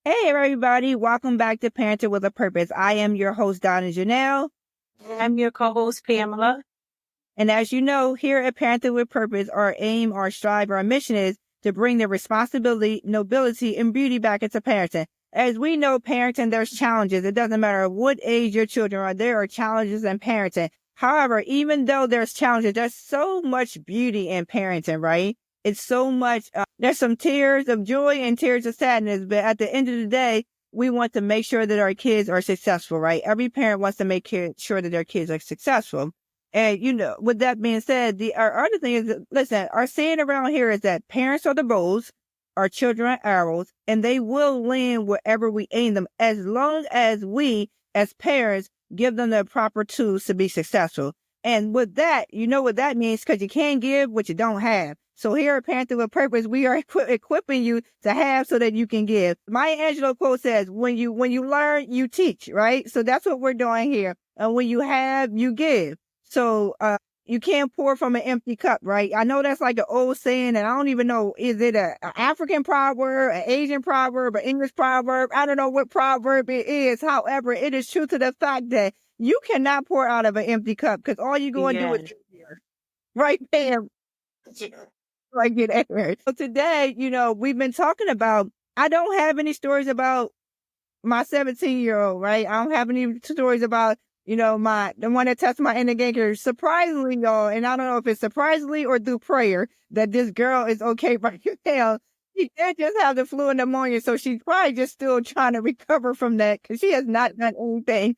Hey everybody, welcome back to Parenting with a Purpose. I am your host, Donna Janelle. I'm your co-host, Pamela. And as you know, here at Parenting with Purpose, our aim, our strive, our mission is to bring the responsibility, nobility, and beauty back into parenting. As we know, parenting, there's challenges. It doesn't matter what age your children are, there are challenges in parenting. However, even though there's challenges, there's so much beauty in parenting, right? It's so much, there's some tears of joy and tears of sadness, but at the end of the day, we want to make sure that our kids are successful, right? Every parent wants to make sure that their kids are successful. And, with that being said, our other thing is, listen, our saying around here is that parents are the bows, our children are arrows, and they will land wherever we aim them as long as we, as parents, give them the proper tools to be successful. And with that, you know what that means, because you can't give what you don't have. So here at Parenting with Purpose, we are equipping you to have so that you can give. Maya Angelou quote says, when you learn, you teach, right? So that's what we're doing here. And when you have, you give. So you can't pour from an empty cup, right? I know that's like an old saying, and I don't even know, is it an African proverb, an Asian proverb, an English proverb? I don't know what proverb it is. However, it is true to the fact that you cannot pour out of an empty cup, because all you're going to do is here, right, Pam? Like get married. So today, we've been talking about, I don't have any stories about my 17-year-old, right? I don't have any stories about, the one that tested my indicator. Surprisingly, y'all, and I don't know if it's surprisingly or through prayer, that this girl is okay right now. She did just have the flu and pneumonia, so she's probably just still trying to recover from that, because she has not done anything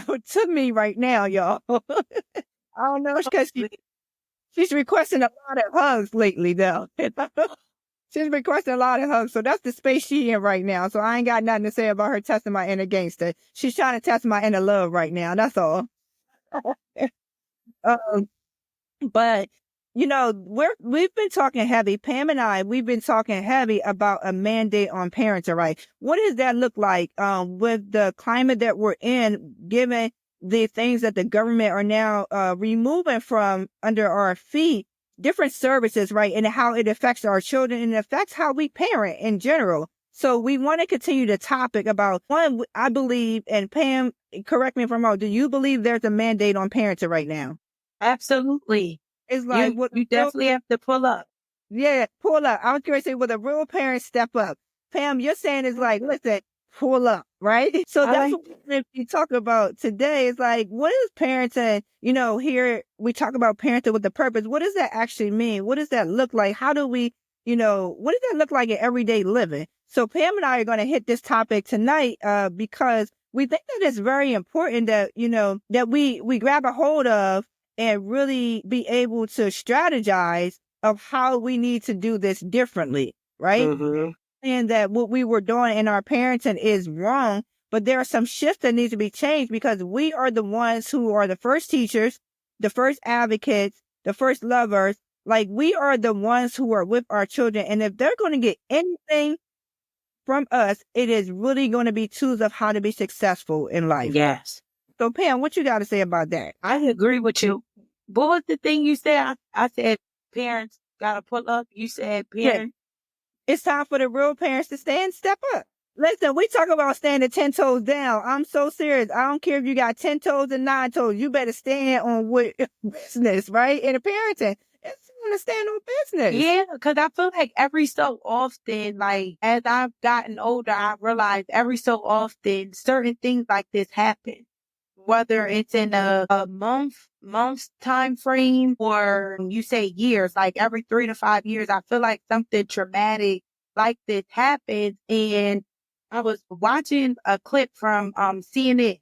to me right now, y'all. I don't know, because she's requesting a lot of hugs lately, though. She's requesting a lot of hugs, so that's the space she in right now. So I ain't got nothing to say about her testing my inner gangster. She's trying to test my inner love right now. That's all. But we've been talking heavy. Pam and I, we've been talking heavy about a mandate on parenting, right? What does that look like with the climate that we're in, given the things that the government are now removing from under our feet, different services, right? And how it affects our children, and it affects how we parent in general. So we want to continue the topic about one, I believe, and Pam, correct me if I'm wrong, do you believe there's a mandate on parenting right now? Absolutely. It's like you definitely have to pull up. Yeah, pull up. I was going to say, with a real parent, step up. Pam, you're saying is like, listen, pull up, right? So that's what we talk about today. Is like, what is parenting? Here we talk about parenting with a purpose. What does that actually mean? What does that look like? How do we, what does that look like in everyday living? So Pam and I are going to hit this topic tonight because we think that it's very important that, that we grab a hold of and really be able to strategize of how we need to do this differently, right? Mm-hmm. And that what we were doing in our parenting is wrong, but there are some shifts that need to be changed, because we are the ones who are the first teachers, the first advocates, the first lovers. Like, we are the ones who are with our children. And if they're going to get anything from us, it is really going to be tools of how to be successful in life. Yes. So Pam, what you got to say about that? I agree with you. What was the thing you said? I said parents got to pull up. You said parents. Yeah. It's time for the real parents to step up. Listen, we talk about standing 10 toes down. I'm so serious. I don't care if you got 10 toes and 9 toes. You better stand on what business, right? In a parenting, it's going to stand on business. Yeah, because I feel like every so often, like as I've gotten older, I realized every so often certain things like this happen. Whether it's in a month's time frame, or you say years, like every 3 to 5 years, I feel like something traumatic like this happens. And I was watching a clip from CNN,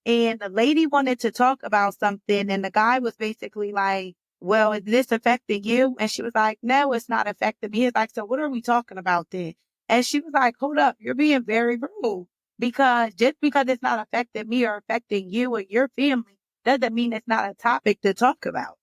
and the lady wanted to talk about something, and the guy was basically like, well, is this affecting you? And she was like, no, it's not affecting me. He's like, so what are we talking about then? And she was like, hold up, you're being very rude. Because just because it's not affecting me or affecting you or your family doesn't mean it's not a topic to talk about.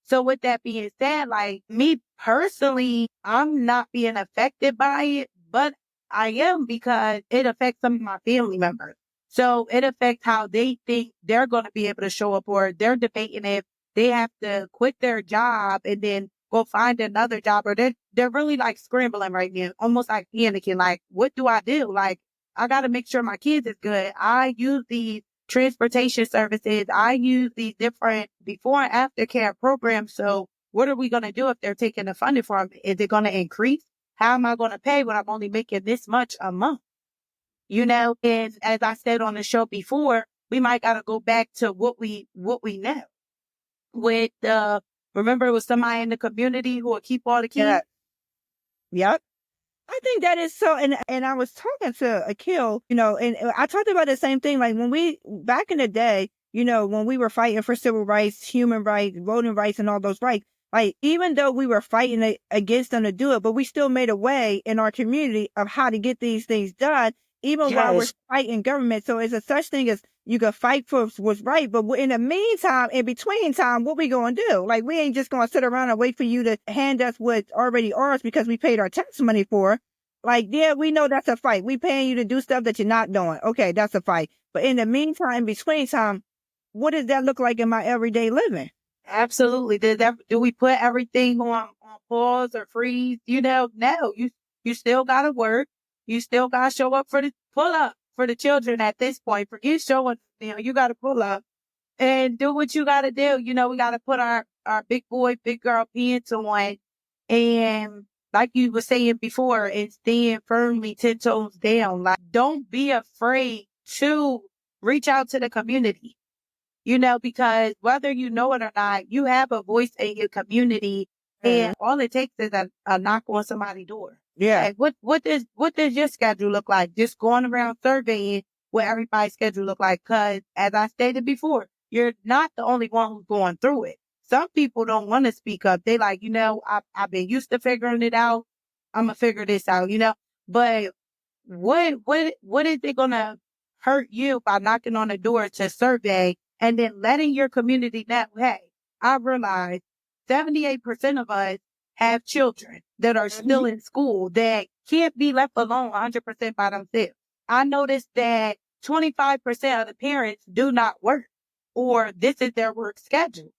So with that being said, like me personally, I'm not being affected by it, but I am, because it affects some of my family members. So it affects how they think they're going to be able to show up, or they're debating if they have to quit their job and then go find another job, or they're really like scrambling right now, almost like panicking, like, what do I do? Like, I got to make sure my kids is good. I use these transportation services. I use these different before and after care programs. So what are we going to do if they're taking the funding from me? Is it going to increase? How am I going to pay when I'm only making this much a month? And as I said on the show before, we might got to go back to what we know. With remember, it was somebody in the community who would keep all the keys. Yeah. Yep. I think that is so, and I was talking to Akil, and I talked about the same thing. Like back in the day, when we were fighting for civil rights, human rights, voting rights, and all those rights, like even though we were fighting against them to do it, but we still made a way in our community of how to get these things done, even while we're fighting government. So it's a such thing as you can fight for what's right, but in the meantime, in between time, what we going to do? Like, we ain't just going to sit around and wait for you to hand us what's already ours because we paid our tax money for. Like, yeah, we know that's a fight. We paying you to do stuff that you're not doing. Okay, that's a fight. But in the meantime, between time, what does that look like in my everyday living? Absolutely. Do we put everything on pause or freeze? No, you still got to work. You still got to show up for the pull up for the children at this point. Forget showing, you got to pull up and do what you got to do. We got to put our big boy, big girl pants on. And like you were saying before, and stand firmly 10 toes down. Like, don't be afraid to reach out to the community, because whether you know it or not, you have a voice in your community, and all it takes is a knock on somebody's door. Yeah. Like, what does your schedule look like? Just going around surveying what everybody's schedule look like. Cause as I stated before, you're not the only one who's going through it. Some people don't want to speak up. They like, I've been used to figuring it out. I'm gonna figure this out, but what is it gonna hurt you by knocking on the door to survey and then letting your community know, hey, I realize 78% of us have children that are still in school that can't be left alone 100% by themselves. I noticed that 25% of the parents do not work, or this is their work schedule.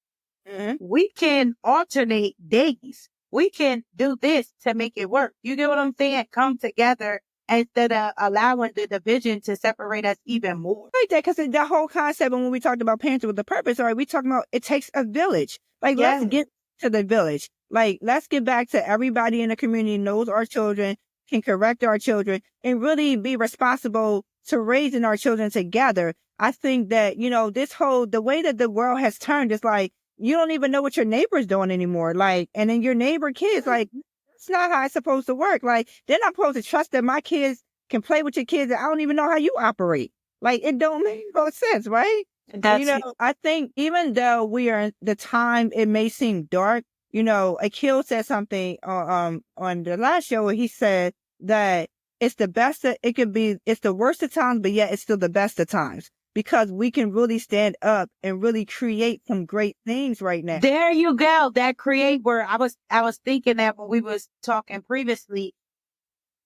We can alternate days. We can do this to make it work. You get what I'm saying? Come together instead of allowing the division to separate us even more. Like that, because the whole concept, when we talked about parenting with a purpose, we talking about it takes a village. Like, let's get to the village. Like, let's get back to everybody in the community knows our children, can correct our children, and really be responsible to raising our children together. I think that, the way that the world has turned is like, you don't even know what your neighbor's doing anymore. Like, and then your neighbor kids, like, that's not how it's supposed to work. Like, they're not supposed to trust that my kids can play with your kids. I don't even know how you operate. Like, it don't make no sense, right? I think even though we are in the time, it may seem dark. Akil said something on the last show where he said that it's the best that it could be. It's the worst of times, but yet it's still the best of times. Because we can really stand up and really create some great things right now. There you go. That create where I was thinking that when we was talking previously,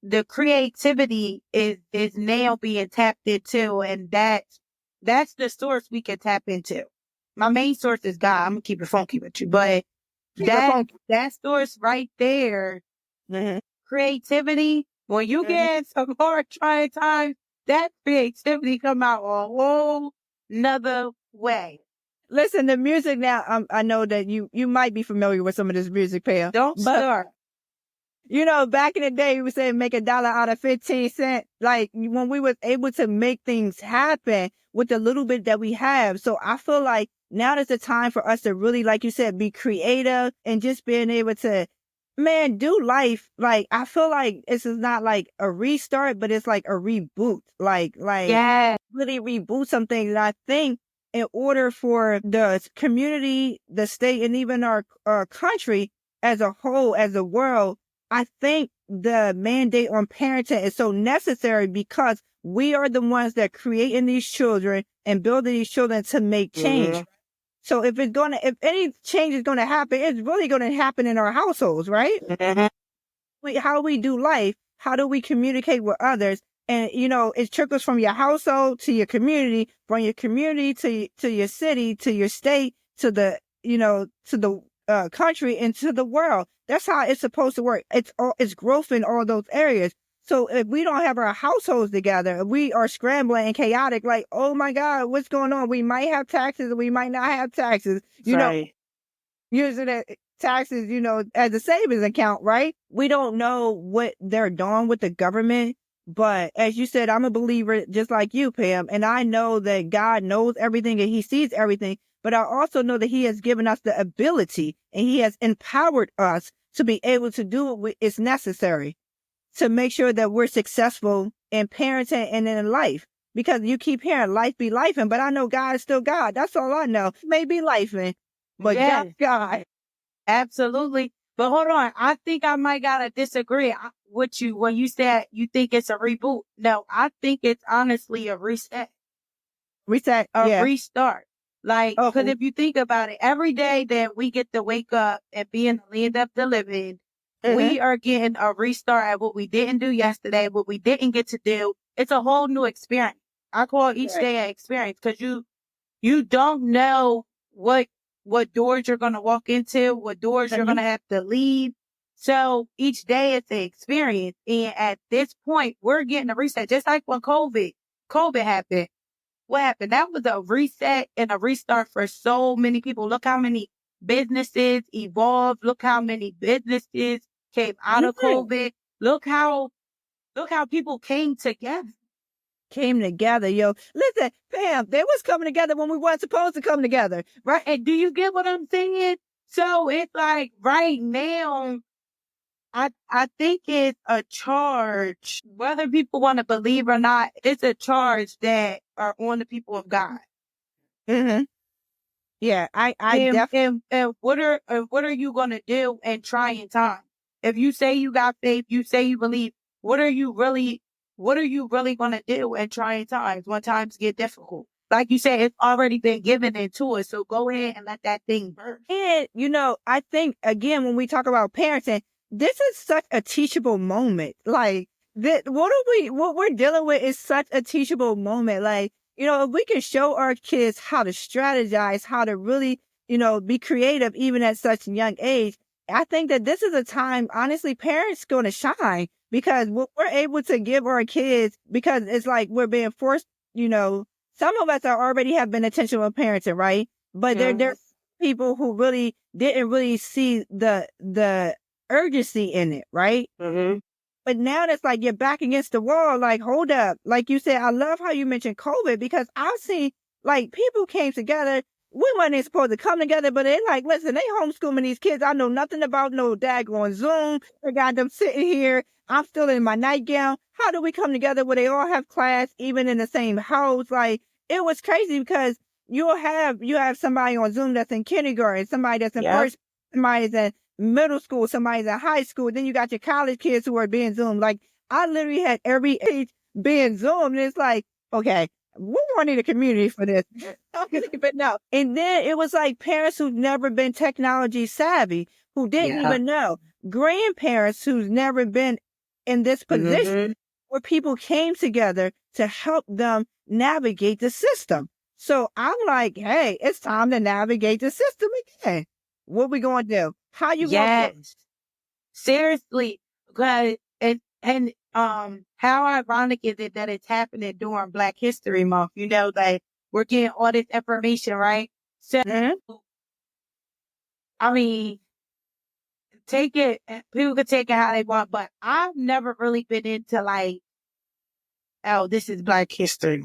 the creativity is now being tapped into, and that's the source we can tap into. My main source is God. I'm gonna keep it funky with you, but that source right there, creativity. When you get some hard trying times, that creativity come out a whole nother way. Listen, the music now, I know that you might be familiar with some of this music, Pam. Don't start. Back in the day, we would say make $1 out of 15 cents. Like, when we was able to make things happen with the little bit that we have. So I feel like now is the time for us to really, like you said, be creative and just being able to, do life. Like, I feel like this is not like a restart, but it's like a reboot. Like really reboot some things. And I think in order for the community, the state, and even our country as a whole, as a world, I think the mandate on parenting is so necessary because we are the ones that creating these children and building these children to make change. So if any change is going to happen, it's really going to happen in our households, right? How we do life, how do we communicate with others? And, it trickles from your household to your community, from your community to your city, to your state, to the, to the country and to the world. That's how it's supposed to work. It's growth in all those areas. So if we don't have our households together, if we are scrambling and chaotic, like, oh my God, what's going on? We might have taxes, we might not have taxes. Using taxes, as a savings account, right? We don't know what they're doing with the government. But as you said, I'm a believer just like you, Pam. And I know that God knows everything and he sees everything. But I also know that he has given us the ability and he has empowered us to be able to do what is necessary to make sure that we're successful in parenting and in life. Because you keep hearing life be lifing, but I know God is still God. That's all I know. Maybe lifing, but Yes, God. absolutely. But hold on. I think I might gotta disagree with you when you said you think it's a reboot. No, I think it's honestly a reset, Reset. a Yeah. restart. Like, Oh, cause if you think about it, every day that we get to wake up and be in the land of the living, we are getting a restart at what we didn't do yesterday, what we didn't get to do. It's a whole new experience. I call each day an experience because you don't know what doors you're going to walk into, what doors you're going to have to leave. So each day it's an experience. And at this point, we're getting a reset. Just like when COVID happened. What happened? That was a reset and a restart for so many people. Look how many businesses evolved. Look how many businesses came out of COVID. Look how people came together. Yo. Listen, Pam, they was coming together when we weren't supposed to come together, right? And do you get what I'm saying? So it's like right now, I think it's a charge, whether people want to believe or not, it's a charge that are on the people of God. Mm-hmm. Yeah, I definitely. And what are you going to do in trying times? If you say you got faith, you say you believe, what are you really going to do in trying times when times get difficult? Like you said, it's already been given into us. So go ahead and let that thing burn. And, I think, again, when we talk about parenting, this is such a teachable moment. Like, what we're dealing with is such a teachable moment. Like, if we can show our kids how to strategize, how to really, be creative, even at such a young age, I think that this is a time, honestly, parents going to shine because what we're able to give our kids, because it's like we're being forced, some of us are already have been intentional parenting, right? But there's people who really didn't really see the urgency in it, right? But now it's like you're back against the wall. Like, hold up. Like you said, I love how you mentioned COVID because I've seen like people came together. We weren't even supposed to come together, but they like, listen, they homeschooling these kids. I know nothing about no daggone Zoom. I got them sitting here. I'm still in my nightgown. How do we come together where they all have class, even in the same house? Like, it was crazy because you have somebody on Zoom that's in kindergarten, somebody that's in first, somebody's in middle school, somebody's in high school. Then you got your college kids who are being Zoom. Like, I literally had every age being Zoom. And it's like, okay, we won't need a community for this. But no. And then it was like parents who've never been technology savvy, who didn't even know. Grandparents who's never been in this position where people came together to help them navigate the system. So I'm like, hey, it's time to navigate the system again. What we going to do? How you going to do it? Seriously, because and how ironic is it that it's happening during Black History Month? Like we're getting all this information, right? So I mean, take it. People can take it how they want, but I've never really been into like, oh, this is Black History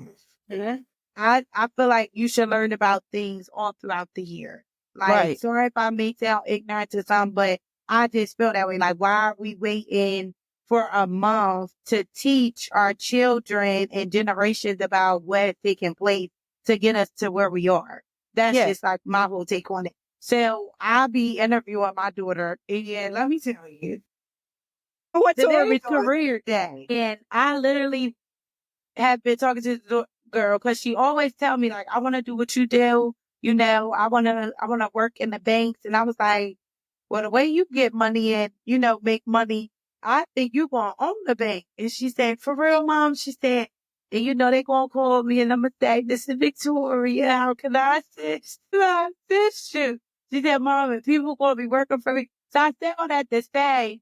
Month. I feel like you should learn about things all throughout the year. Like, sorry if I may sound ignorant to some, but I just feel that way. Like, why are we waiting for a month to teach our children and generations about what taking place to get us to where we are? That's just like my whole take on it. So I'll be interviewing my daughter, and let me tell you, today's career day, and I literally have been talking to the girl because she always tell me like, I want to do what you do. I want to work in the banks. And I was like, well, the way you get money and, make money, I think you're going to own the bank. And she said, for real, Mom? She said, and they going to call me and I'm going to say, this is Victoria. How can I assist? You? She said, Mom, and people going to be working for me. So I said all that to say,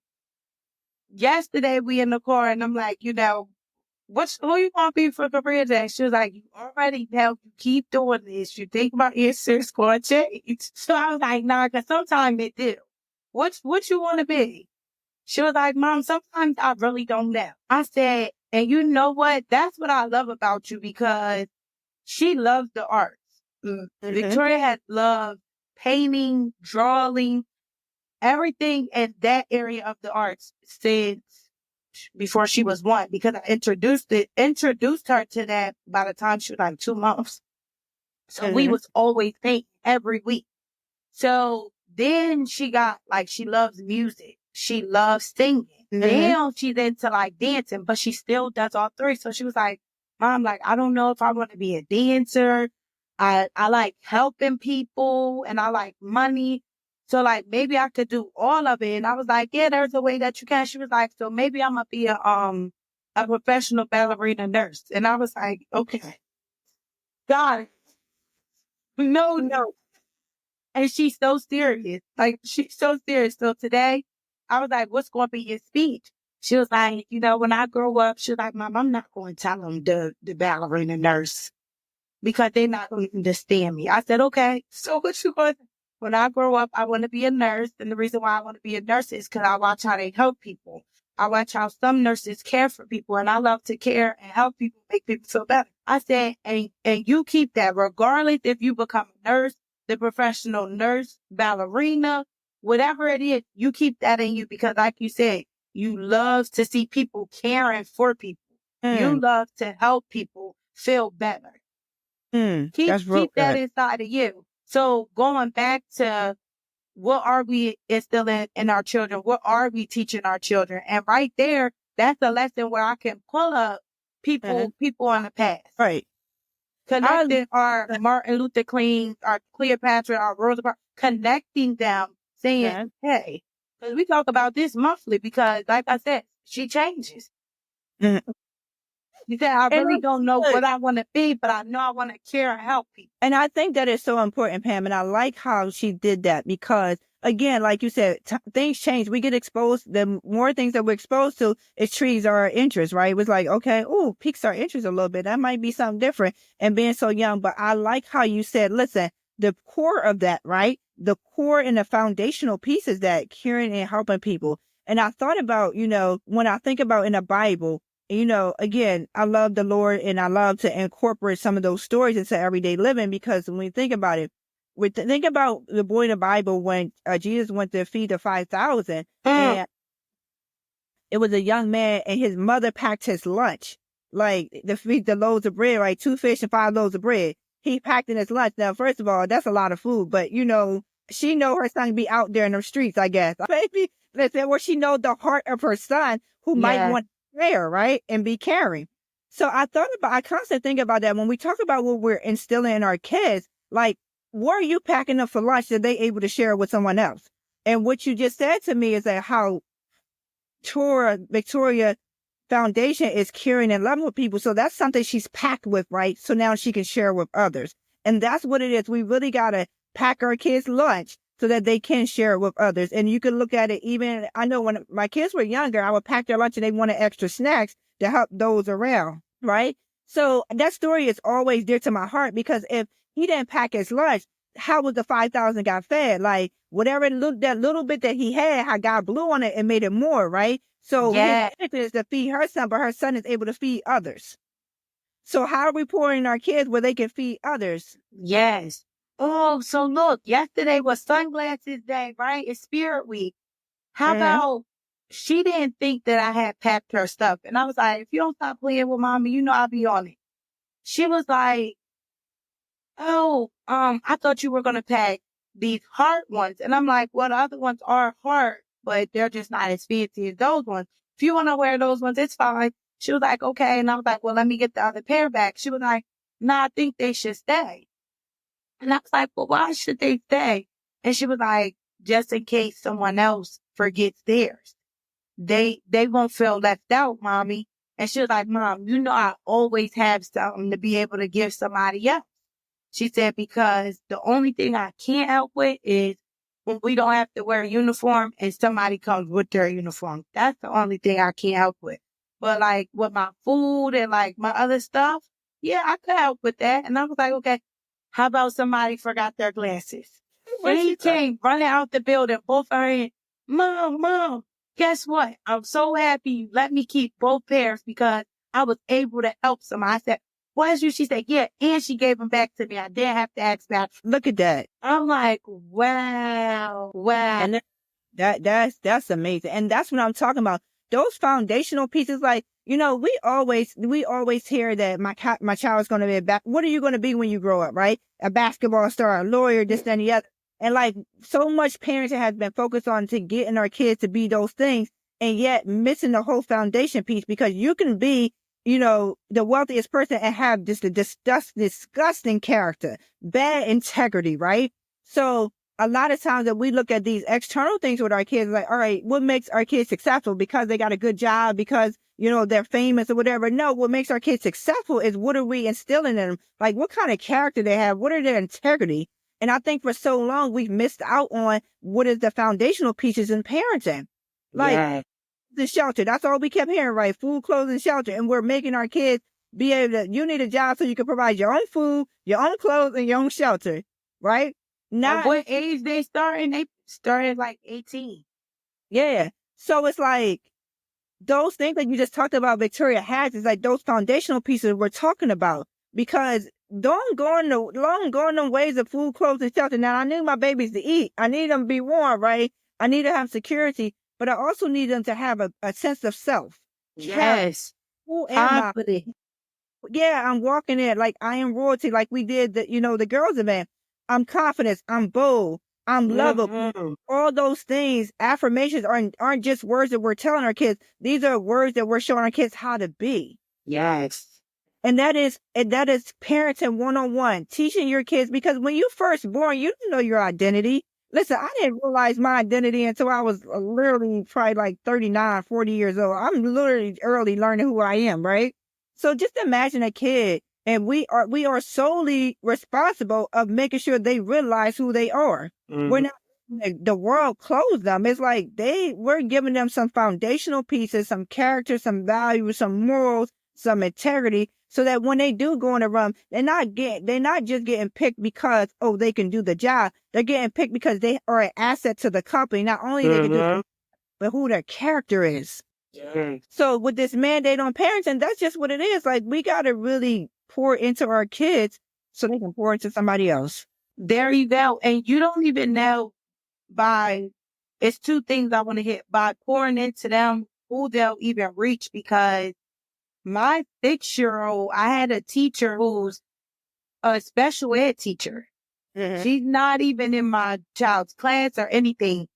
yesterday we in the car and I'm like, who you want to be for career day? She was like, you already know, you keep doing this. You think about answers going to change. So I was like, nah, because sometimes it do. What you want to be? She was like, Mom, sometimes I really don't know. I said, and you know what? That's what I love about you because she loves the arts. Victoria has loved painting, drawing, everything in that area of the arts since before she was 1 because I introduced her to that by the time she was like 2 months. So we was always painting every week. So then she got she loves music. She loves singing. Now she's into dancing, but she still does all 3. So she was like, Mom, I don't know if I want to be a dancer. I like helping people and I like money. So maybe I could do all of it. And I was like, yeah, there's a way that you can. She was like, so maybe I'm gonna be a professional ballerina nurse. And I was like, okay. God, no. And she's so serious. She's so serious. So today, I was like, what's going to be your speech? She was like, when I grow up, she was like, Mom, I'm not going to tell them the ballerina nurse because they're not going to understand me. I said, okay, so what you going to when I grow up, I want to be a nurse. And the reason why I want to be a nurse is because I watch how they help people. I watch how some nurses care for people, and I love to care and help people, make people feel better. I said, and you keep that regardless if you become a nurse, the professional nurse, ballerina, whatever it is, you keep that in you because like you said, you love to see people caring for people. You love to help people feel better. Keep that inside of you. So going back to what are we instilling in our children? What are we teaching our children? And right there, that's a lesson where I can pull up people in the past. Right. Connecting our Martin Luther King, our Cleopatra, our Rosa Parks, connecting them, saying, hey, because we talk about this monthly because, like I said, she changes. She said, I really don't know what I want to be, but I know I want to care and help people. And I think that is so important, Pam. And I like how she did that because, again, like you said, things change. We get exposed. The more things that we're exposed to, it trees our interest, right? It was like, okay, piques our interest a little bit. That might be something different. And being so young. But I like how you said, listen, the core of that, right? The core and the foundational piece is that caring and helping people. And I thought about, when I think about in the Bible, again, I love the Lord and I love to incorporate some of those stories into everyday living because when we think about it, think about the boy in the Bible when Jesus went to feed the 5,000 and it was a young man and his mother packed his lunch, to feed the loaves of bread, right? 2 fish and 5 loaves of bread. He packed in his lunch. Now, first of all, that's a lot of food, but she know her son be out there in the streets, I guess. Maybe, listen, where she know the heart of her son who might want prayer, right? And be caring. So I constantly think about that when we talk about what we're instilling in our kids, what are you packing up for lunch that they able to share with someone else? And what you just said to me is that how Victoria Foundation is caring and loving with people. So that's something she's packed with, right? So now she can share with others. And that's what it is. We really got to pack our kids lunch so that they can share it with others. And you can look at it even, I know when my kids were younger, I would pack their lunch and they wanted extra snacks to help those around, right? So that story is always dear to my heart because if he didn't pack his lunch, how was the 5,000 got fed? Whatever that little bit that he had God blew on it and made it more, right? So his benefit is to feed her son, but her son is able to feed others. So how are we pouring our kids where they can feed others? Yes. Oh, so look, yesterday was sunglasses day, right? It's Spirit Week. How about she didn't think that I had packed her stuff. And I was like, if you don't stop playing with mommy, I'll be on it. She was like, oh, I thought you were going to pack these heart ones. And I'm like, well, the other ones are heart, but they're just not as fancy as those ones. If you want to wear those ones, it's fine. She was like, okay. And I was like, well, let me get the other pair back. She was like, no, I think they should stay. And I was like, well, why should they stay? And she was like, just in case someone else forgets theirs. They won't feel left out, mommy. And she was like, Mom, I always have something to be able to give somebody else. She said, because the only thing I can't help with is when we don't have to wear a uniform and somebody comes with their uniform. That's the only thing I can't help with. But like with my food and like my other stuff, yeah, I could help with that. And I was like, okay, how about somebody forgot their glasses? She came running out the building, both her hands. Mom, guess what? I'm so happy you let me keep both pairs because I was able to help somebody. I said, was you? She said, yeah. And she gave them back to me. I didn't have to ask back. Look at that. I'm like, wow. And that's amazing. And that's what I'm talking about. Those foundational pieces, like, we always hear that my child is going to be what are you going to be when you grow up, right? A basketball star, a lawyer, this, and the other. And like so much parenting has been focused on to getting our kids to be those things, and yet missing the whole foundation piece, because you can be, the wealthiest person and have just a disgusting character, bad integrity, right? So a lot of times that we look at these external things with our kids, like, all right, what makes our kids successful? Because they got a good job, because, they're famous or whatever. No, what makes our kids successful is what are we instilling in them? Like, what kind of character they have? What are their integrity? And I think for so long, we've missed out on what is the foundational pieces in parenting. Like the shelter. That's all we kept hearing, right? Food, clothes, and shelter. And we're making our kids be able to, you need a job so you can provide your own food, your own clothes, and your own shelter, right? At what age they starting? They started like 18. Yeah. So it's like those things that you just talked about, Victoria has, is like those foundational pieces we're talking about. Because don't go in the ways of food, clothes, and shelter. Now, I need my babies to eat. I need them to be warm, right? I need to have security, but I also need them to have a sense of self. Yes. Who am I? Yeah, I'm walking in like I am royalty, like we did the girls event. I'm confident. I'm bold. I'm lovable. All those things, affirmations aren't just words that we're telling our kids. These are words that we're showing our kids how to be. Yes. And that is parenting 101, teaching your kids, because when you first born, you didn't know your identity. Listen, I didn't realize my identity until I was literally probably like 39, 40 years old. I'm literally early learning who I am, right? So just imagine a kid, and we are solely responsible of making sure they realize who they are. We're not, the world closed them. It's like we're giving them some foundational pieces, some character, some values, some morals, some integrity, so that when they do go in the room, they're not just getting picked because, they can do the job. They're getting picked because they are an asset to the company. Not only they can do, but who their character is. So with this mandate on parenting, that's just what it is. Like, we got to really pour into our kids so they can pour into somebody else. There you go. And you don't even know it's two things I want to hit. By pouring into them, who they'll even reach, because my 6-year-old, I had a teacher who's a special ed teacher. She's not even in my child's class or anything.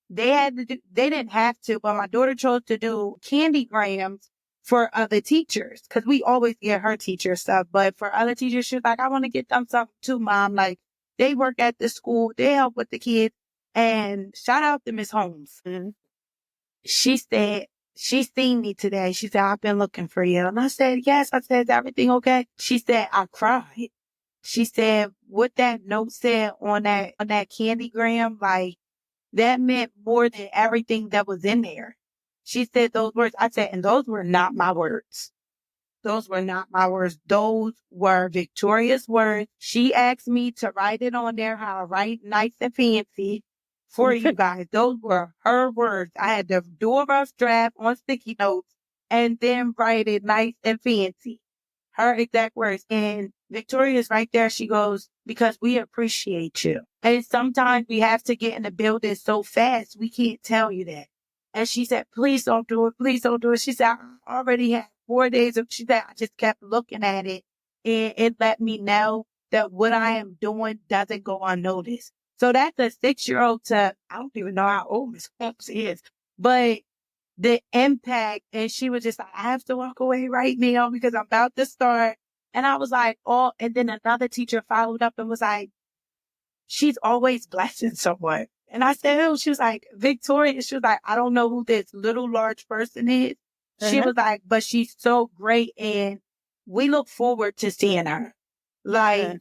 They didn't have to, but my daughter chose to do candygrams for other teachers, because we always get her teacher stuff. But for other teachers, she's like, I want to get them something too, Mom. Like, they work at the school, they help with the kids. And shout out to Miss Holmes. She said, she seen me today. She said, I've been looking for you. And I said, yes. I said, is everything okay? She said, I cried. She said, what that note said on that candygram, like, that meant more than everything that was in there. She said those words. I said, and those were not my words. Those were not my words. Those were Victoria's words. She asked me to write it on there, how to write nice and fancy for you guys. Those were her words. I had to do a rough draft on sticky notes and then write it nice and fancy. Her exact words. And Victoria's right there. She goes, because we appreciate you. And sometimes we have to get in the building so fast, we can't tell you that. And she said, please don't do it. Please don't do it. She said, I already had 4 days she said, I just kept looking at it, and it let me know that what I am doing doesn't go unnoticed. So that's a 6-year-old I don't even know how old Miss Phelps is, but the impact. And she was just like, I have to walk away right now because I'm about to start. And I was like, and then another teacher followed up and was like, she's always blessing someone. And I said, who? She was like, Victoria. She was like, I don't know who this little large person is. She was like, but she's so great, and we look forward to seeing her. Like,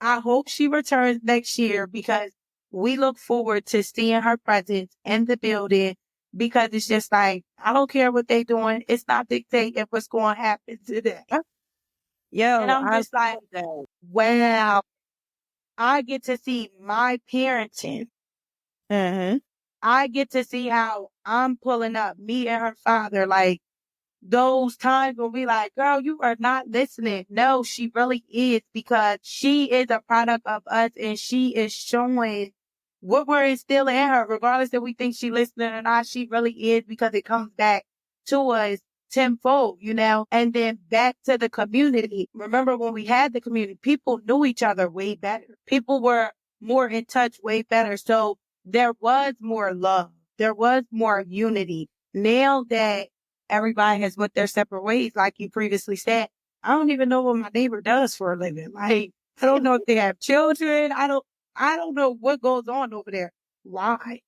I hope she returns next year, because we look forward to seeing her presence in the building because it's just like, I don't care what they doing. It's not dictating what's going to happen today. And Yo, I'm I just like, love that. wow, I get to see my parenting. Uh-huh. I get to see how I'm pulling up, me and her father, like those times when we like, girl, you are not listening. No, she really is because she is a product of us and she is showing what we're instilling in her, regardless if we think she listening or not. She really is because it comes back to us tenfold, and then back to the community. Remember when we had the community, people knew each other way better. People were more in touch way better. So there was more love. There was more unity. Now that everybody has went their separate ways, like you previously said, I don't even know what my neighbor does for a living. Like, I don't know if they have children. I don't know what goes on over there. Why?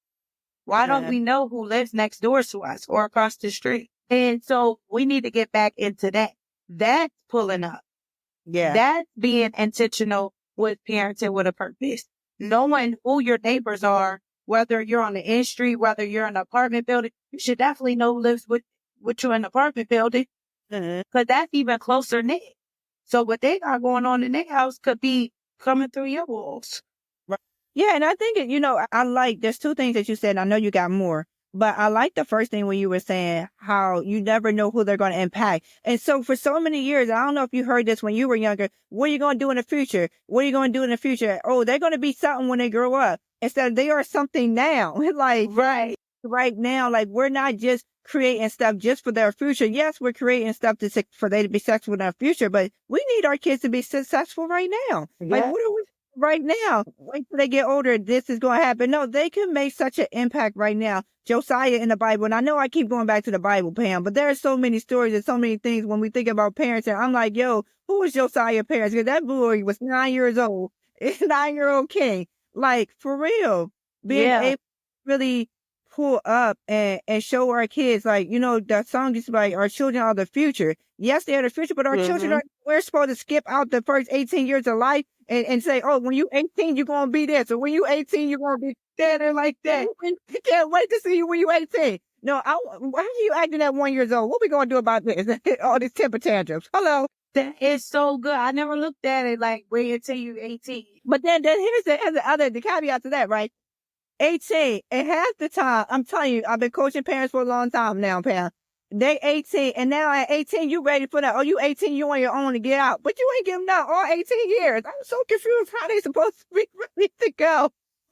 Why don't we know who lives next door to us or across the street? And so we need to get back into that. That's pulling up. Yeah. That's being intentional with parenting with a purpose. Knowing who your neighbors are, whether you're on the in street, whether you're in an apartment building, you should definitely know who lives with you in an apartment building because that's even closer knit. So what they got going on in their house could be coming through your walls. Right. Yeah, and I think I like there's two things that you said. I know you got more, but I like the first thing when you were saying how you never know who they're going to impact. And so for so many years, I don't know if you heard this when you were younger. What are you going to do in the future? What are you going to do in the future? Oh, they're going to be something when they grow up. Instead, they are something now. Like right now, like we're not just creating stuff just for their future. Yes, we're creating stuff for they to be successful in their future, but we need our kids to be successful right now. Like, what are we right now? Wait till they get older. This is going to happen. No, they can make such an impact right now. Josiah in the Bible, and I know I keep going back to the Bible, Pam, but there are so many stories and so many things when we think about parents. And I'm like, yo, who was Josiah's parents? Because that boy was 9 years old, 9-year-old king. Like, for real, being able to really pull up and show our kids, like, that song used to be like, our children are the future. Yes, they're the future, but our children we're supposed to skip out the first 18 years of life and say, oh, when you 18, you're going to be this. Or when you 18, you're going to be standing like that. I can't wait to see you when you 18. No, why are you acting at 1 year old? What we going to do about this? All these temper tantrums. Hello. That is so good. I never looked at it like wait until you're 18. But then here's the caveat to that, right? 18, and half the time, I'm telling you, I've been coaching parents for a long time now, Pam. They 18, and now at 18, you ready for that. Oh, you 18, you on your own to get out. But you ain't giving out all 18 years. I'm so confused how they supposed to be ready to go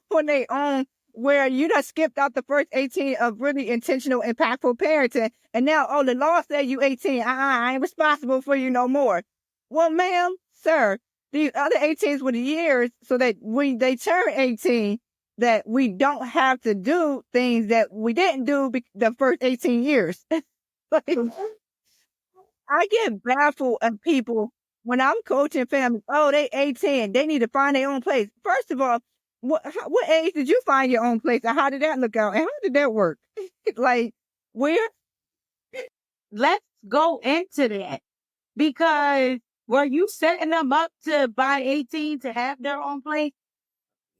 when they own, where you done skipped out the first 18 of really intentional, impactful parenting. And now, oh, the law said you 18. I ain't responsible for you no more. Well, ma'am, sir, these other 18s were the years so that when they turn 18, that we don't have to do things that we didn't do the first 18 years. Like, I get baffled at people when I'm coaching families. Oh, they 18. They need to find their own place. First of all, what age did you find your own place? And how did that look out? And how did that work? Like, where? Let's go into that because were you setting them up to by 18 to have their own place?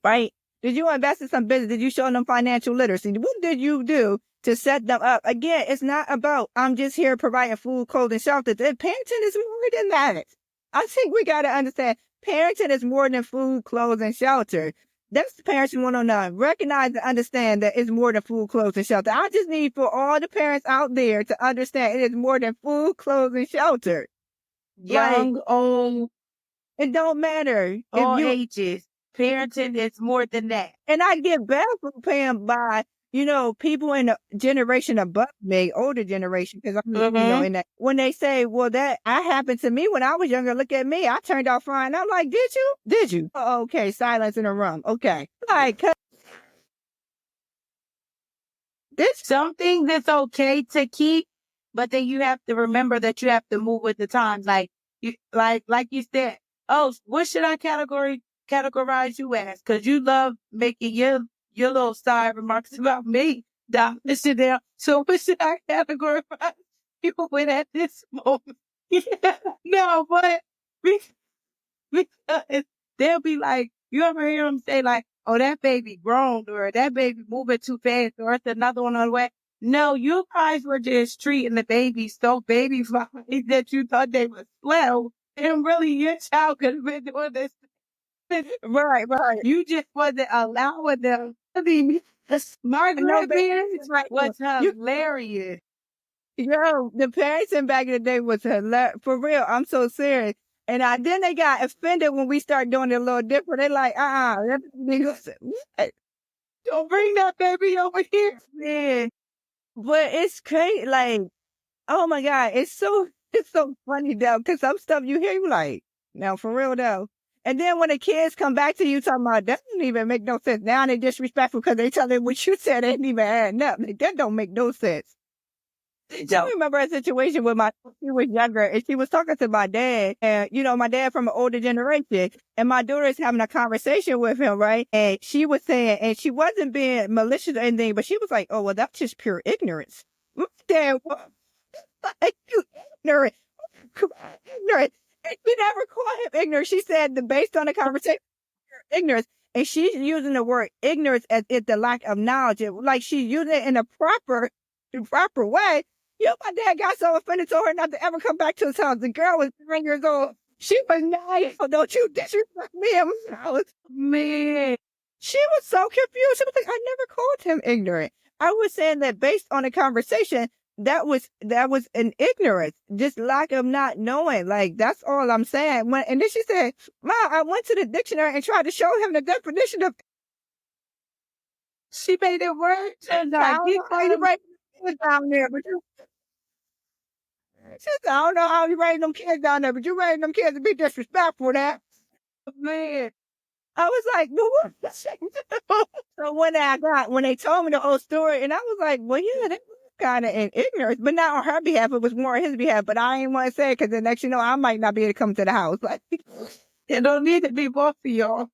Right. Did you invest in some business? Did you show them financial literacy? What did you do to set them up? Again, it's not about, I'm just here providing food, clothing, shelter. Parenting is more than that. I think we got to understand parenting is more than food, clothes, and shelter. That's parenting 109. Recognize and understand that it's more than food, clothes, and shelter. I just need for all the parents out there to understand it is more than food, clothes, and shelter. Young, old, it don't matter. All ages. Parenting is more than that. And I get baffled, Pam, by, people in the generation above me, older generation, because I'm, in that, when they say, well, that happened to me when I was younger, look at me, I turned out fine. I'm like, did you? Did you? Oh, okay, silence in the room. Okay. Like, this something that's okay to keep, but then you have to remember that you have to move with the times. Like you said, oh, what should I categorize you as? Because you love making your little side remarks about me, Doc. So what should I categorize you with at this moment? Yeah, no, but because they'll be like, You ever hear them say like, oh, that baby grown or that baby moving too fast or it's another one on the way? No, you guys were just treating the baby so baby-like that you thought they were slow. And really, your child could have been doing this. Right, right. You just wasn't allowing them to be. My No, but grandparents right. was You, hilarious. yo, the parenting back in the day was hilarious. For real, I'm so serious. And then they got offended when we started doing it a little different. They like, that nigga said, what? Don't bring that baby over here. Man. But it's crazy. Like, oh my God, it's so funny though, because some stuff you hear, you like, now for real though. And then when the kids come back to you talking about that doesn't even make no sense. Now they disrespectful because they tell them what you said ain't even adding up. Like, that don't make no sense. I remember a situation with she was younger and she was talking to my dad, and my dad from an older generation, and my daughter is having a conversation with him, right? And she was saying, and she wasn't being malicious or anything, but she was like, oh, well, that's just pure ignorance. My dad was like, you ignorant. Ignorant. And she never called him ignorant. She said that based on the conversation, ignorance. And she's using the word ignorance as if the lack of knowledge. Like she's using it in a proper way. My dad got so offended, told her not to ever come back to his house. The girl was 3 years old. She was 9. Oh, don't you disrespect me in my house. Man. She was so confused. She was like, I never called him ignorant. I was saying that based on the conversation, that was an ignorance, just lack of not knowing. Like, that's all I'm saying. And then she said, Ma, I went to the dictionary and tried to show him the definition of. She made it work. And I don't know how you write kids down there, but she said, I don't know how you raise them kids down there, but you raising them kids to be disrespectful. That man. I was like, what? So when they told me the whole story, and I was like, well, yeah, that was kind of in ignorance, but not on her behalf. It was more on his behalf. But I didn't want to say it because the next, I might not be able to come to the house. Like, it don't need to be both of y'all.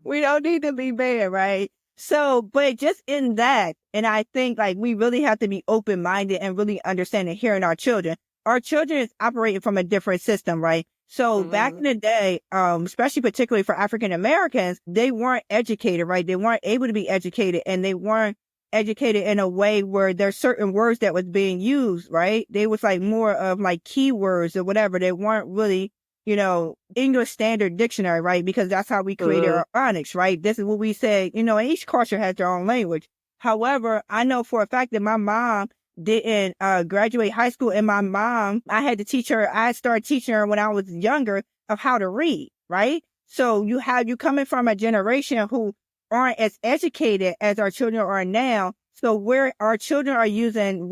We don't need to be bad, right? So, but just in that, and I think like we really have to be open-minded and really understand and hearing our children. Our children is operating from a different system, right? So back in the day, especially particularly for African Americans, they weren't educated, right? They weren't able to be educated, and they weren't educated in a way where there's certain words that was being used, right? They was like more of like keywords or whatever. They weren't really, English Standard Dictionary, right? Because that's how we created our phonics, right? This is what we say, and each culture has their own language. However, I know for a fact that my mom didn't graduate high school, and my mom, I started teaching her when I was younger of how to read, right? So you coming from a generation who aren't as educated as our children are now. So where our children are using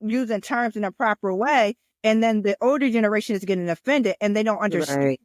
using terms in a proper way, and then the older generation is getting offended and they don't understand.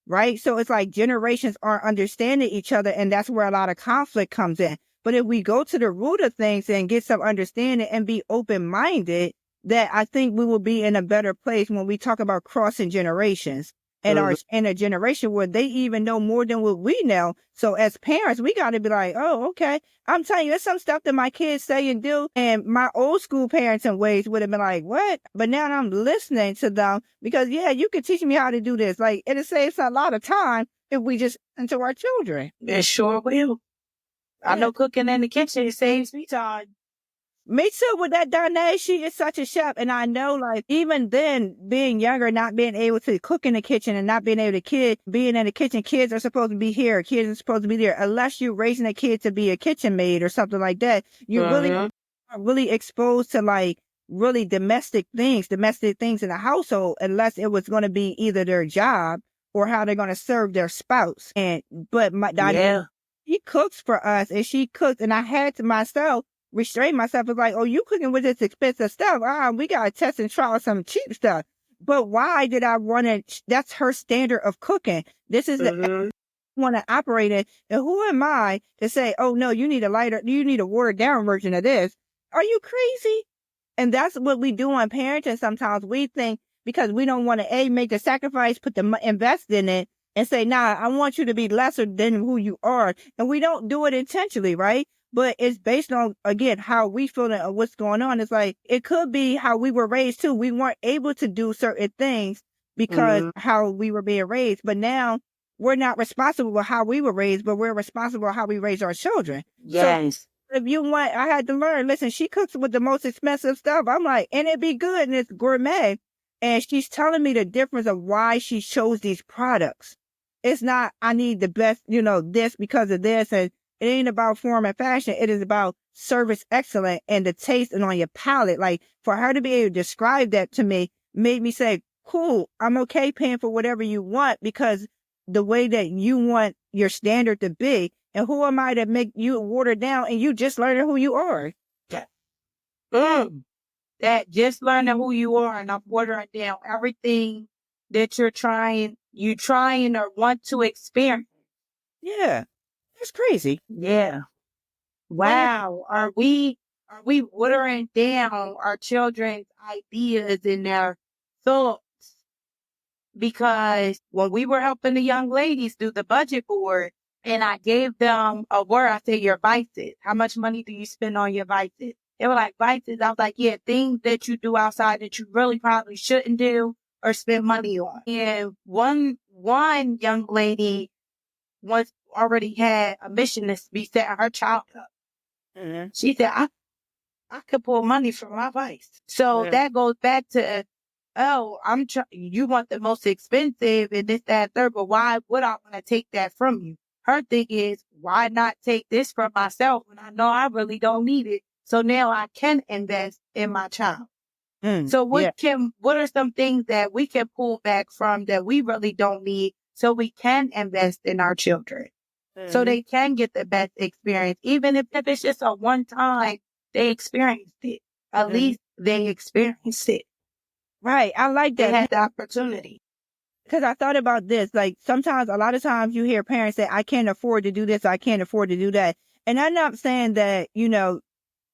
Right? So it's like generations aren't understanding each other, and that's where a lot of conflict comes in. But if we go to the root of things and get some understanding and be open-minded, that I think we will be in a better place when we talk about crossing generations and in a generation where they even know more than what we know. So as parents, we got to be like, oh, okay. I'm telling you, there's some stuff that my kids say and do. And my old school parents in ways would have been like, what? But now I'm listening to them because, yeah, you can teach me how to do this. Like, it'll save a lot of time if we just listen to our children. It sure will. I know cooking in the kitchen, it saves me time. Me too, with that Danae, she is such a chef. And I know, like, even then, being younger, not being able to cook in the kitchen and not being able to being in the kitchen, kids are supposed to be here. Kids are supposed to be there. Unless you're raising a kid to be a kitchen maid or something like that, you really are really exposed to, like, really domestic things in the household, unless it was going to be either their job or how they're going to serve their spouse. But my Danae, she cooks for us, and she cooks, and I had to myself restrain myself. It's like, oh, you cooking with this expensive stuff. We got to test and try some cheap stuff. But why did I want to? That's her standard of cooking. This is the want to operate it. And who am I to say, oh, no, you need a watered down version of this? Are you crazy? And that's what we do on parenting. Sometimes we think because we don't want to make the sacrifice, invest in it, and say, nah, I want you to be lesser than who you are. And we don't do it intentionally, right? But it's based on, again, how we feel and what's going on. It's like, it could be how we were raised too. We weren't able to do certain things because how we were being raised. But now we're not responsible for how we were raised, but we're responsible for how we raise our children. Yes. So if you want, I had to learn, listen, she cooks with the most expensive stuff. I'm like, and it'd be good and it's gourmet. And she's telling me the difference of why she chose these products. It's not, I need the best, this because of this. And it ain't about form and fashion. It is about service excellence and the taste and on your palate. Like, for her to be able to describe that to me made me say, cool, I'm okay paying for whatever you want because the way that you want your standard to be. And who am I to make you water down and you just learning who you are? That just learning who you are and I'm watering down everything that you're trying or want to experience. Yeah. That's crazy. Yeah. Wow. Are we watering down our children's ideas and their thoughts? Because when we were helping the young ladies do the budget board and I gave them a word, I said, your vices. How much money do you spend on your vices? They were like, vices. I was like, yeah, things that you do outside that you really probably shouldn't do or spend money on. And one young lady once already had a mission to be setting her child up. Mm-hmm. She said, I could pull money from my vice. So that goes back to, you want the most expensive and this, that, third, but why would I want to take that from you? Her thing is, why not take this from myself when I know I really don't need it? So now I can invest in my child. So what are some things that we can pull back from that we really don't need so we can invest in our children? So they can get the best experience, even if it's just a one time they experienced it. At least they experienced it. Right. I like that. They had the opportunity. Because I thought about this, like a lot of times you hear parents say, I can't afford to do this, I can't afford to do that. And I'm not saying that,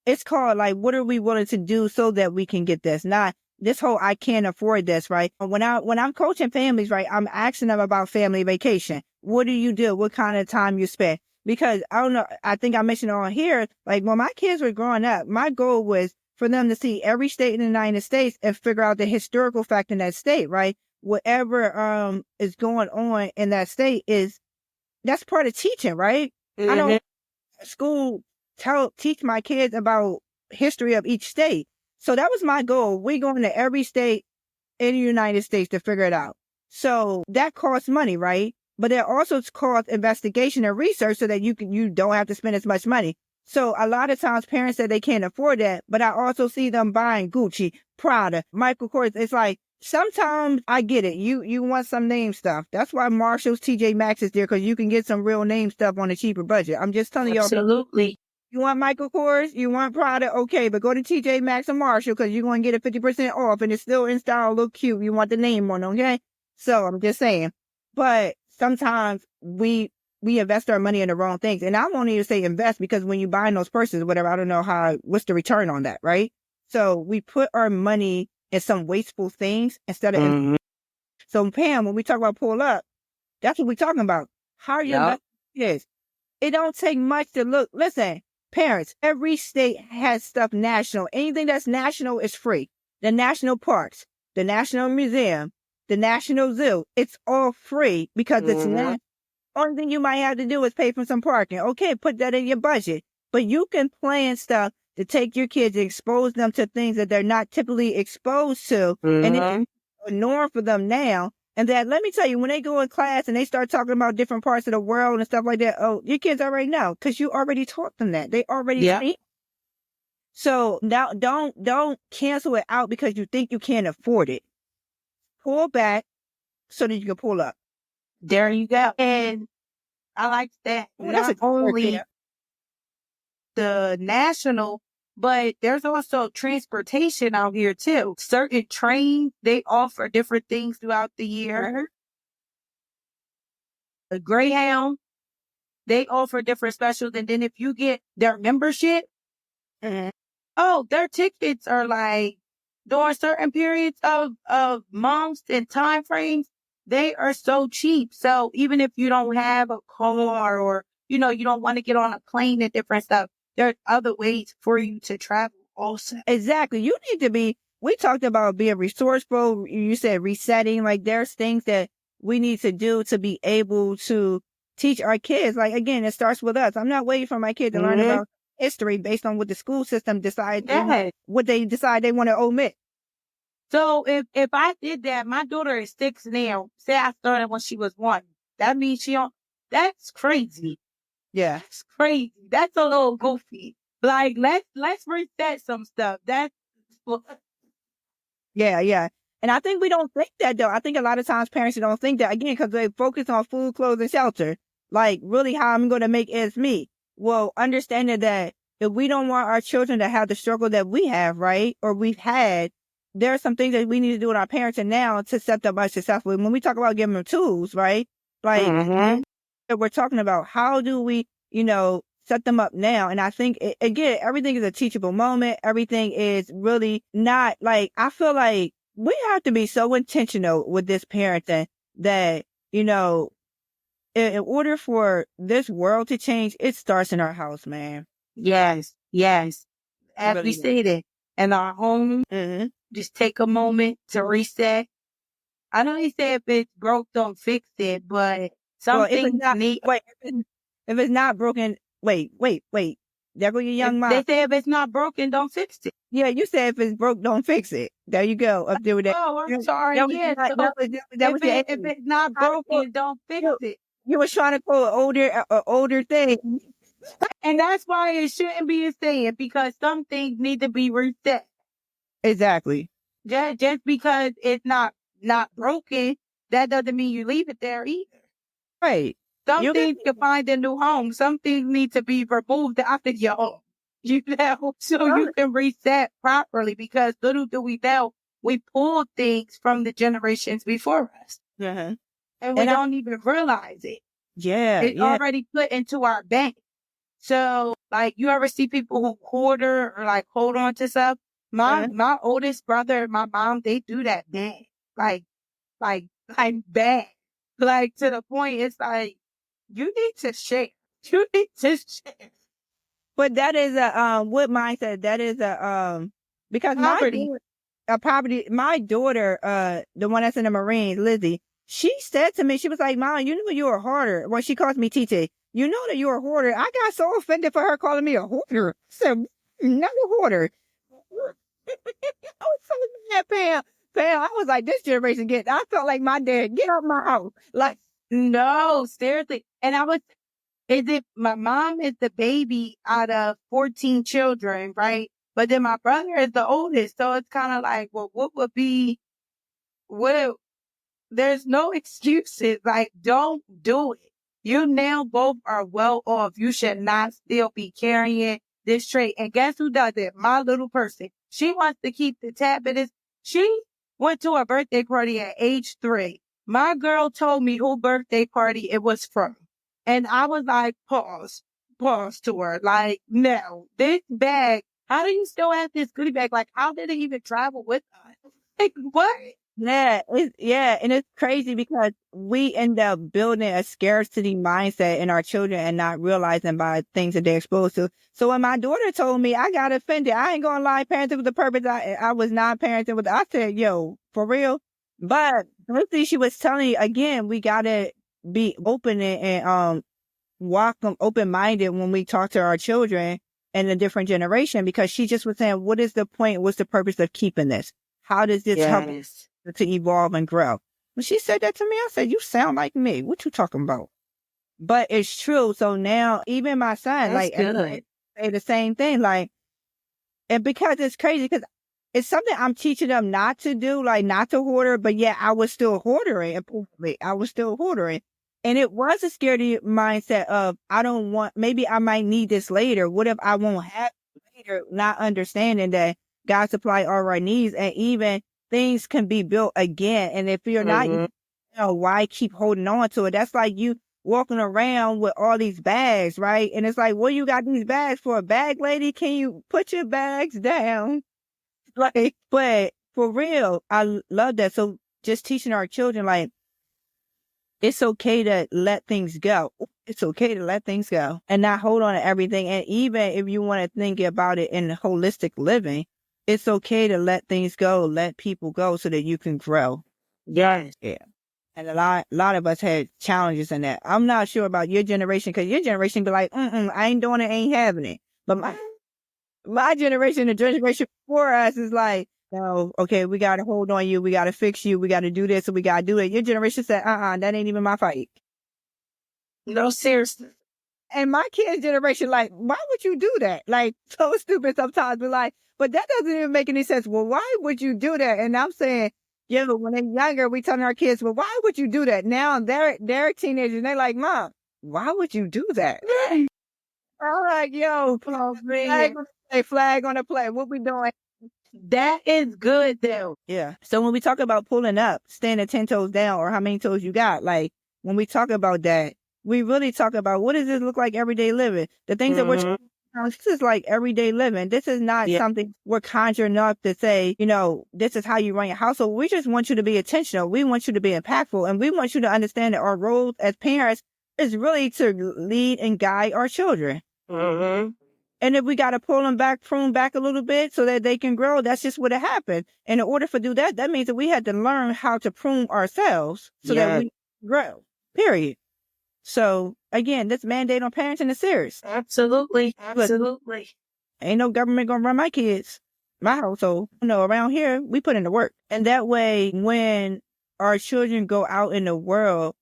it's called like, what are we willing to do so that we can get this? Not this whole, I can't afford this, right? When I'm coaching families, right, I'm asking them about family vacation. What do you do? What kind of time you spend? Because I don't know, I think I mentioned on here, like when my kids were growing up, my goal was for them to see every state in the United States and figure out the historical fact in that state, right? Whatever is going on in that state that's part of teaching, right? I don't school teach my kids about history of each state. So that was my goal. We're going to every state in the United States to figure it out. So that costs money, right? But it also costs investigation and research so that you don't have to spend as much money. So a lot of times parents say they can't afford that, but I also see them buying Gucci, Prada, Michael Kors. It's like, sometimes I get it. You want some name stuff. That's why Marshall's, TJ Maxx is there, because you can get some real name stuff on a cheaper budget. I'm just telling y'all. Absolutely. You want Michael Kors? You want Prada? Okay, but go to TJ Maxx and Marshall because you're going to get a 50% off and it's still in style, look cute. You want the name on, okay? So I'm just saying. But sometimes we invest our money in the wrong things. And I won't even say invest because when you buy those purses, whatever, I don't know what's the return on that, right? So we put our money in some wasteful things instead of. So Pam, when we talk about pull up, that's what we're talking about. How are your investment is? It don't take much to look. Listen, parents, every state has stuff national. Anything that's national is free. The national parks, the national museum, the national zoo, it's all free because it's not. Only thing you might have to do is pay for some parking. Okay, put that in your budget. But you can plan stuff to take your kids and expose them to things that they're not typically exposed to. And it's a norm for them now. And that, let me tell you, when they go in class and they start talking about different parts of the world and stuff like that, oh, your kids already know because you already taught them that. They already see. So now don't cancel it out because you think you can't afford it. Pull back so that you can pull up. There you go. And I like that. Well, that's not only the national, but there's also transportation out here too. Certain trains, they offer different things throughout the year. The Greyhound, they offer different specials. And then if you get their membership, their tickets are like during certain periods of months and time frames, they are so cheap. So even if you don't have a car or, you don't want to get on a plane and different stuff, there are other ways for you to travel also. Exactly. You need to be, we talked about being resourceful. You said resetting, like there's things that we need to do to be able to teach our kids. Like, again, it starts with us. I'm not waiting for my kid to learn about history based on what the school system decides, what they decide they want to omit. So if I did that, my daughter is 6 now. Say I started when she was 1. That means she don't. That's crazy. Yeah, That's crazy. That's a little goofy. Like, let's reset some stuff. That's yeah. And I think we don't think that, though. I think a lot of times parents don't think that, again, because they focus on food, clothes, and shelter. Like, really, how I'm going to make ends meet. Well, understanding that if we don't want our children to have the struggle that we have, right, or we've had, there are some things that we need to do with our parenting now to set them up successfully. When we talk about giving them tools, right, like, we're talking about how do we, set them up now. And I think, again, everything is a teachable moment. Everything is really not, like, I feel like we have to be so intentional with this parenting that, in order for this world to change, it starts in our house, man. Yes. As Really we stated, in our home, just take a moment to reset. I know they say if it's broke, don't fix it, but some things need. Wait, if it's not broken, wait. There go your young mom. They say if it's not broken, don't fix it. Yeah, you said if it's broke, don't fix it. There you go. Up there with that. Oh, I'm sorry. That was If it's not broken, don't fix it. You was trying to call an older thing. And that's why it shouldn't be a saying, because some things need to be reset. Exactly. Just because it's not broken, that doesn't mean you leave it there either. Right. Some things can find a new home. Some things need to be removed out of your home. So you can reset properly, because little do we know, we pulled things from the generations before us. And we don't even realize it. Yeah. It's already put into our bank. So, like, you ever see people who hoarder or like hold on to stuff? My oldest brother and my mom, they do that bad. Like bad. Like, to the point, it's like, you need to share. But that is what mindset? That is because Poverty. my daughter, the one that's in the Marines, Lizzie, she said to me, she was like, Mom, you know you're a hoarder. Well, she calls me TT. You know that you're a hoarder. I got so offended for her calling me a hoarder. I said, not a hoarder. I was so mad, Pam. I was like, this generation I felt like my dad, get out my house. Like, no, seriously. And my mom is the baby out of 14 children, right? But then my brother is the oldest. So it's kind of like, well, there's no excuses. Like, don't do it. You now both are well off. You should not still be carrying this trait. And guess who does it? My little person. She wants to keep the tab of this. She went to a birthday party at age 3. My girl told me who birthday party it was from. And I was like, pause to her. Like, no, this bag, how do you still have this goodie bag? Like, how did it even travel with us? Like, what? Yeah, and it's crazy because we end up building a scarcity mindset in our children and not realizing by things that they're exposed to. So when my daughter told me, I got offended. I ain't gonna lie, parenting with a purpose. I was not parenting with. I said, yo, for real. But mostly she was telling you again, we gotta be open and walk them open-minded when we talk to our children and a different generation, because she just was saying, what is the point? What's the purpose of keeping this? How does this help to evolve and grow? When she said that to me, I said, you sound like me. What you talking about? But it's true. So now even my son, say the same thing. Like, and because it's crazy, because it's something I'm teaching them not to do, like not to hoarder, but yeah, I was still hoardering. I was still hoardering. And it was a scaredy mindset of, maybe I might need this later. What if I won't have it later? Not understanding that God supply all our needs, and even things can be built again. And if you're not, why keep holding on to it? That's like you walking around with all these bags, right? And it's like, what you got these bags for? A bag lady? Can you put your bags down? Like, but for real, I love that. So just teaching our children, like, it's okay to let things go. It's okay to let things go and not hold on to everything. And even if you want to think about it in holistic living, it's okay to let things go, let people go so that you can grow. Yes. Yeah. And a lot of us had challenges in that. I'm not sure about your generation, because your generation be like, I ain't doing it, ain't having it. But my generation, the generation before us is like, no, okay, we got to hold on you. We got to fix you. We got to do this and we got to do it. Your generation said, that ain't even my fight. No, seriously. And my kids' generation, like, why would you do that? Like, so stupid sometimes. But like, but that doesn't even make any sense. Well, why would you do that? And I'm saying, but when they're younger, we telling our kids, well, why would you do that? Now they're teenagers and they're like, Mom, why would you do that? I'm like, flag on the play. What we doing? That is good though. Yeah. So when we talk about pulling up, standing 10 toes down, or how many toes you got, like when we talk about that, we really talk about what does this look like everyday living? The things that we're this is like everyday living. This is not something we're conjuring up to say, this is how you run your household. We just want you to be intentional. We want you to be impactful. And we want you to understand that our role as parents is really to lead and guide our children. And if we got to prune back a little bit so that they can grow, that's just what it happened. And in order for do that, that means that we had to learn how to prune ourselves so that we grow, period. So again, this mandate on parenting is serious. Absolutely. Ain't no government gonna run my kids, my household. Around here, we put in the work. And that way, when our children go out in the world,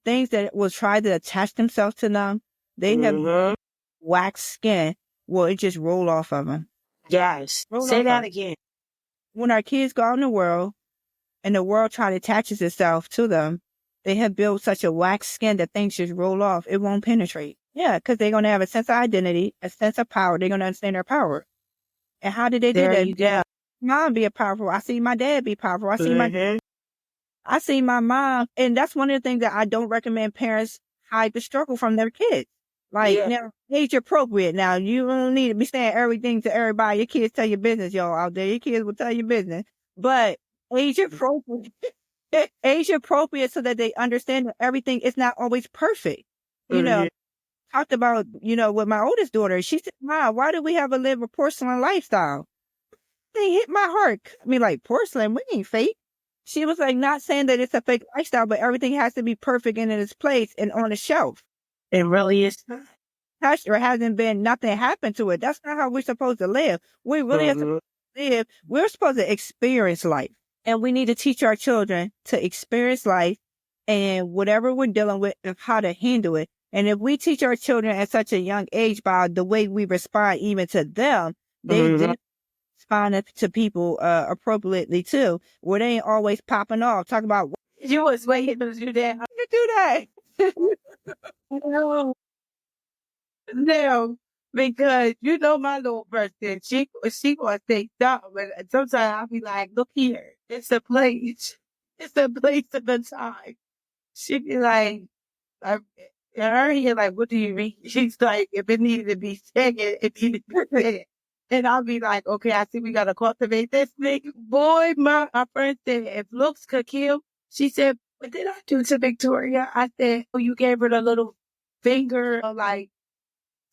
things that will try to attach themselves to them, they have wax skin, it just roll off of them. Yes. Say that again. When our kids go out in the world and the world try to attach itself to them, they have built such a wax skin that things just roll off. It won't penetrate. Yeah, because they're going to have a sense of identity, a sense of power. They're going to understand their power. And how did they do that? Yeah. Mom be powerful. I see my dad be powerful. I see my mom. And that's one of the things that I don't recommend parents hide the struggle from their kids. Now, age appropriate. Now, you don't need to be saying everything to everybody. Your kids tell your business, y'all out there. Your kids will tell your business. But age appropriate. Age appropriate so that they understand that everything is not always perfect. Talked about, with my oldest daughter. She said, Mom, why do we have to live a porcelain lifestyle? They hit my heart. I mean, like, porcelain, we ain't fake. She was like, not saying that it's a fake lifestyle, but everything has to be perfect and in its place and on the shelf. It really is. Or hasn't been, nothing happened to it. That's not how we're supposed to live. We really have to live. We're supposed to experience life. And we need to teach our children to experience life and whatever we're dealing with and how to handle it. And if we teach our children at such a young age by the way we respond even to them, they respond to people appropriately too, where they ain't always popping off. Talk about you was waiting to do that. You do that. No, because my little person, she gonna think dumb, but sometimes I'll be like, look here, it's a place and a time. She be like, her here like, what do you mean? She's like, if it needed to be said, it needed to be said. And I'll be like, okay, I see we gotta cultivate this thing. Boy, my friend said, if looks could kill, she said, what did I do to Victoria? I said, you gave her the little finger,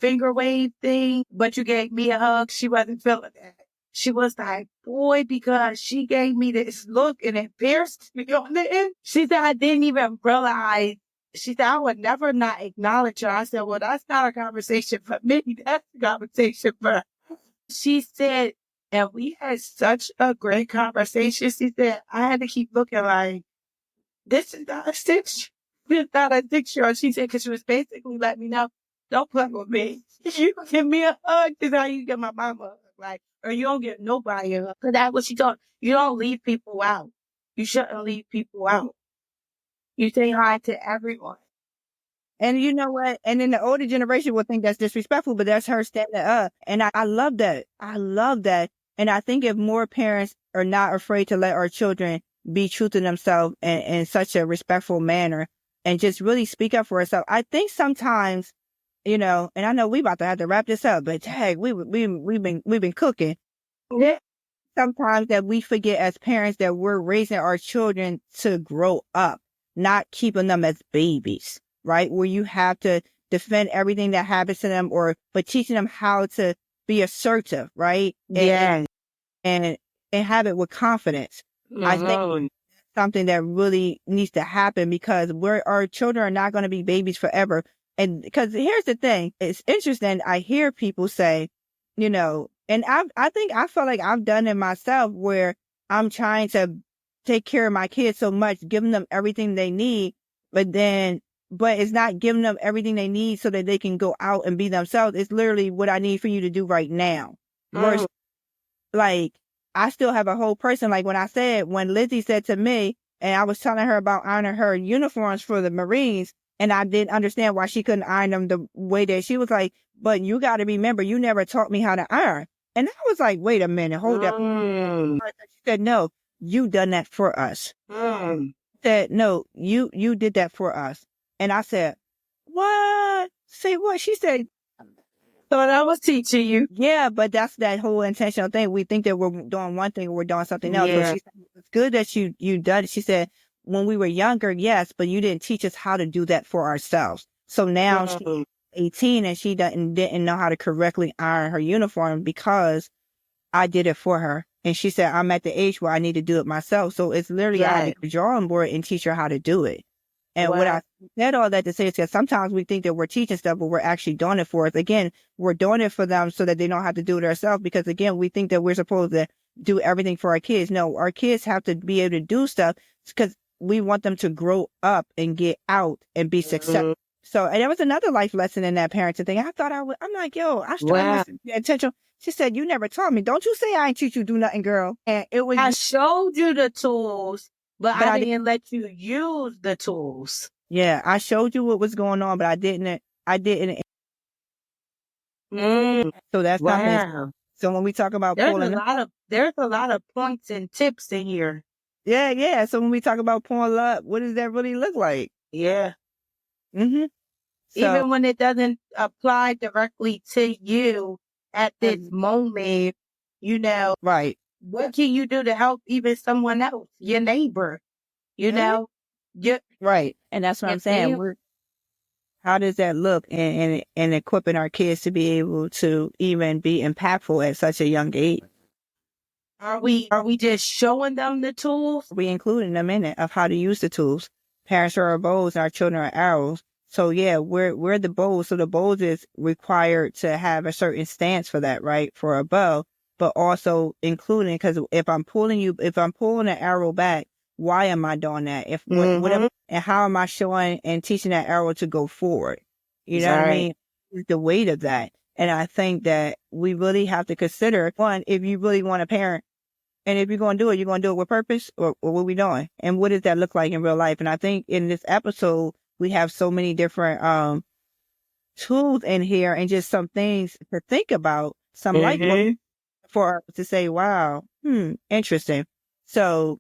finger wave thing, but you gave me a hug. She wasn't feeling that. She was like, boy, because she gave me this look and it pierced me on the end. She said, I didn't even realize. She said, I would never not acknowledge her. I said, well, that's not a conversation for me. That's a conversation for her. She said, and we had such a great conversation. She said, I had to keep looking like, this is not a 6. This is not a 6-year-old. She said, because she was basically letting me know, don't play with me. You give me a hug. This is how you get my mama a hug. Like, or you don't get nobody a hug. Because that's what she told. You don't leave people out. You shouldn't leave people out. You say hi to everyone. And you know what? And then the older generation will think that's disrespectful, but that's her standing up. And I love that. I love that. And I think if more parents are not afraid to let our children be true to themselves in such a respectful manner and just really speak up for ourselves, I think sometimes, and I know we about to have to wrap this up, but dang, we've been cooking. Yeah. Sometimes that we forget as parents that we're raising our children to grow up, not keeping them as babies, right? Where you have to defend everything that happens to them, but teaching them how to be assertive, right? Yeah. And have it with confidence. I think something that really needs to happen because our children are not going to be babies forever. And because here's the thing, it's interesting. I hear people say, and I feel like I've done it myself where I'm trying to take care of my kids so much, giving them everything they need, but it's not giving them everything they need so that they can go out and be themselves. It's literally what I need for you to do right now. Versus, like, I still have a whole person. Like when Lizzie said to me, and I was telling her about ironing her uniforms for the Marines, and I didn't understand why she couldn't iron them the way that she was like, but you got to remember, you never taught me how to iron. And I was like, wait a minute, hold up. She said, no, you done that for us. Said, no, you did that for us. And I said, what? Say what? She said, thought I was teaching you. yeah, but that's that whole intentional thing. We think that we're doing one thing or we're doing something else. Yeah. So she said, it's good that you done it. She said, when we were younger, yes, but you didn't teach us how to do that for ourselves. So now she's 18 and she didn't know how to correctly iron her uniform because I did it for her. And she said, I'm at the age where I need to do it myself. So it's literally I had to draw on board and teach her how to do it. And what I said all that to say is that sometimes we think that we're teaching stuff, but we're actually doing it for us. Again, we're doing it for them so that they don't have to do it themselves because, again, we think that we're supposed to do everything for our kids. No, our kids have to be able to do stuff because we want them to grow up and get out and be successful. So, and there was another life lesson in that parenting thing. I thought I'm like, yo, I started to pay attention. She said, you never taught me. Don't you say I ain't teach you do nothing, girl. And it was. I showed you the tools, but I didn't let you use the tools. Yeah, I showed you what was going on, but I didn't. So that's something. So when we talk about there's a lot of points and tips in here. Yeah. So when we talk about pulling up, what does that really look like? Yeah. So, even when it doesn't apply directly to you at this moment, right. What can you do to help even someone else, your neighbor, right. And that's what I'm saying. How does that look in equipping our kids to be able to even be impactful at such a young age? Are we just showing them the tools? We including them in it of how to use the tools. Parents are our bows and our children are arrows. So yeah, we're the bows. So the bows is required to have a certain stance for that, right? For a bow, but also including, because if I'm pulling an arrow back, why am I doing that? Whatever, and how am I showing and teaching that arrow to go forward? You know what I mean? The weight of that. And I think that we really have to consider, one, if you really want to parent, and if you're going to do it, you're going to do it with purpose, or what are we doing? And what does that look like in real life? And I think in this episode, we have so many different tools in here and just some things to think about, some like for us to say, wow, interesting. So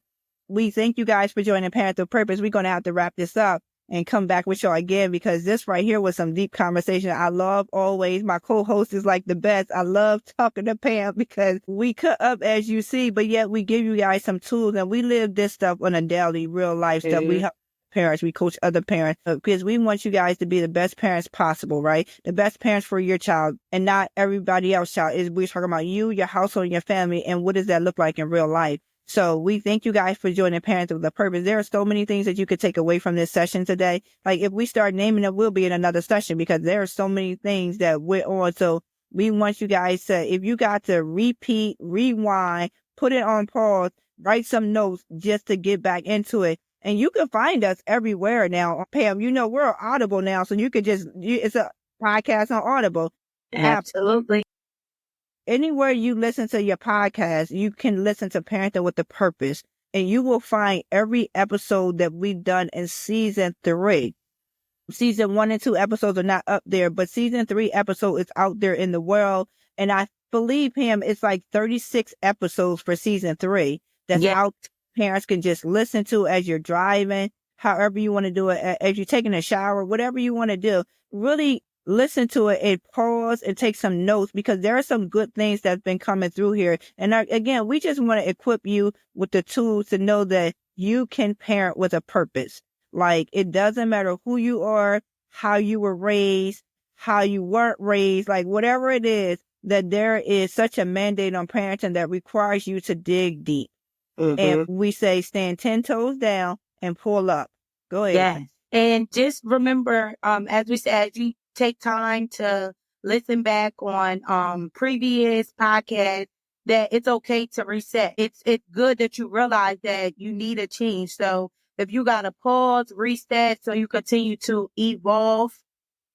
we thank you guys for joining Parent with Purpose. We're going to have to wrap this up and come back with y'all again because this right here was some deep conversation. I love always, my co-host is like the best. I love talking to Pam because we cut up as you see, but yet we give you guys some tools and we live this stuff on a daily real life stuff. We help parents, we coach other parents because we want you guys to be the best parents possible, right? The best parents for your child and not everybody else's child. We're talking about you, your household, and your family, and what does that look like in real life? So we thank you guys for joining Parents with a Purpose. There are so many things that you could take away from this session today. Like if we start naming it, we'll be in another session because there are so many things that we're on. So we want you guys to, if you got to repeat, rewind, put it on pause, write some notes just to get back into it. And you can find us everywhere now. Pam, we're Audible now. So you could it's a podcast on Audible. Absolutely. Anywhere you listen to your podcast, you can listen to Parenting with a Purpose, and you will find every episode that we've done in season 3. Season 1 and 2 episodes are not up there, but season 3 episode is out there in the world. And I believe, Pam, it's like 36 episodes for season 3 that's out. Parents can just listen to as you're driving, however you want to do it, as you're taking a shower, whatever you want to do. Really listen to it and pause and take some notes because there are some good things that's been coming through here. And again, we just want to equip you with the tools to know that you can parent with a purpose. Like it doesn't matter who you are, how you were raised, how you weren't raised, like whatever it is, that there is such a mandate on parenting that requires you to dig deep. And we say stand 10 toes down and pull up. Go ahead. Yes. And just remember, as we said, as you take time to listen back on previous podcasts, that it's okay to reset. It's good that you realize that you need a change. So if you got to pause, reset, so you continue to evolve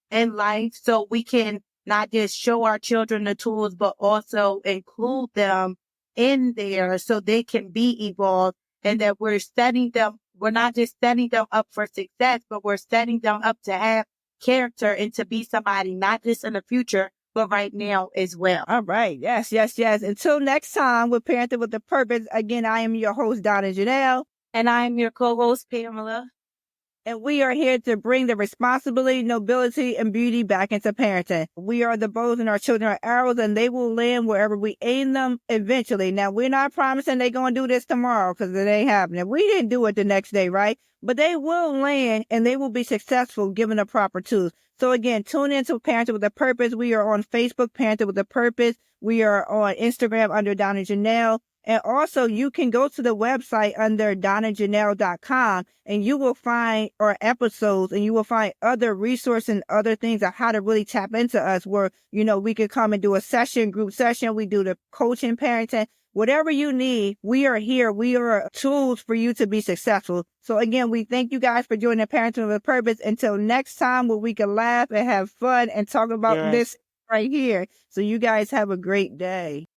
in life, so we can not just show our children the tools, but also include them in there so they can be evolved, and that we're setting them, we're not just setting them up for success, but we're setting them up to have character and to be somebody, not just in the future, but right now as well. All right. Yes, yes, yes. Until next time with Parenting with a Purpose, again, I am your host, Donna Janelle. And I am your co-host, Pamela. And we are here to bring the responsibility, nobility, and beauty back into parenting. We are the bows and our children are arrows, and they will land wherever we aim them eventually. Now, we're not promising they're going to do this tomorrow because it ain't happening. We didn't do it the next day, right? But they will land and they will be successful given the proper tools. So again, tune into Parenting with a Purpose. We are on Facebook, Parenting with a Purpose. We are on Instagram under Donna Janelle. And also, you can go to the website under donnajanelle.com and you will find our episodes and you will find other resources and other things on how to really tap into us where, we can come and do a session, group session. We do the coaching, parenting, whatever you need. We are here. We are tools for you to be successful. So again, we thank you guys for joining Parenting with a Purpose. Until next time where we can laugh and have fun and talk about this right here. So you guys have a great day.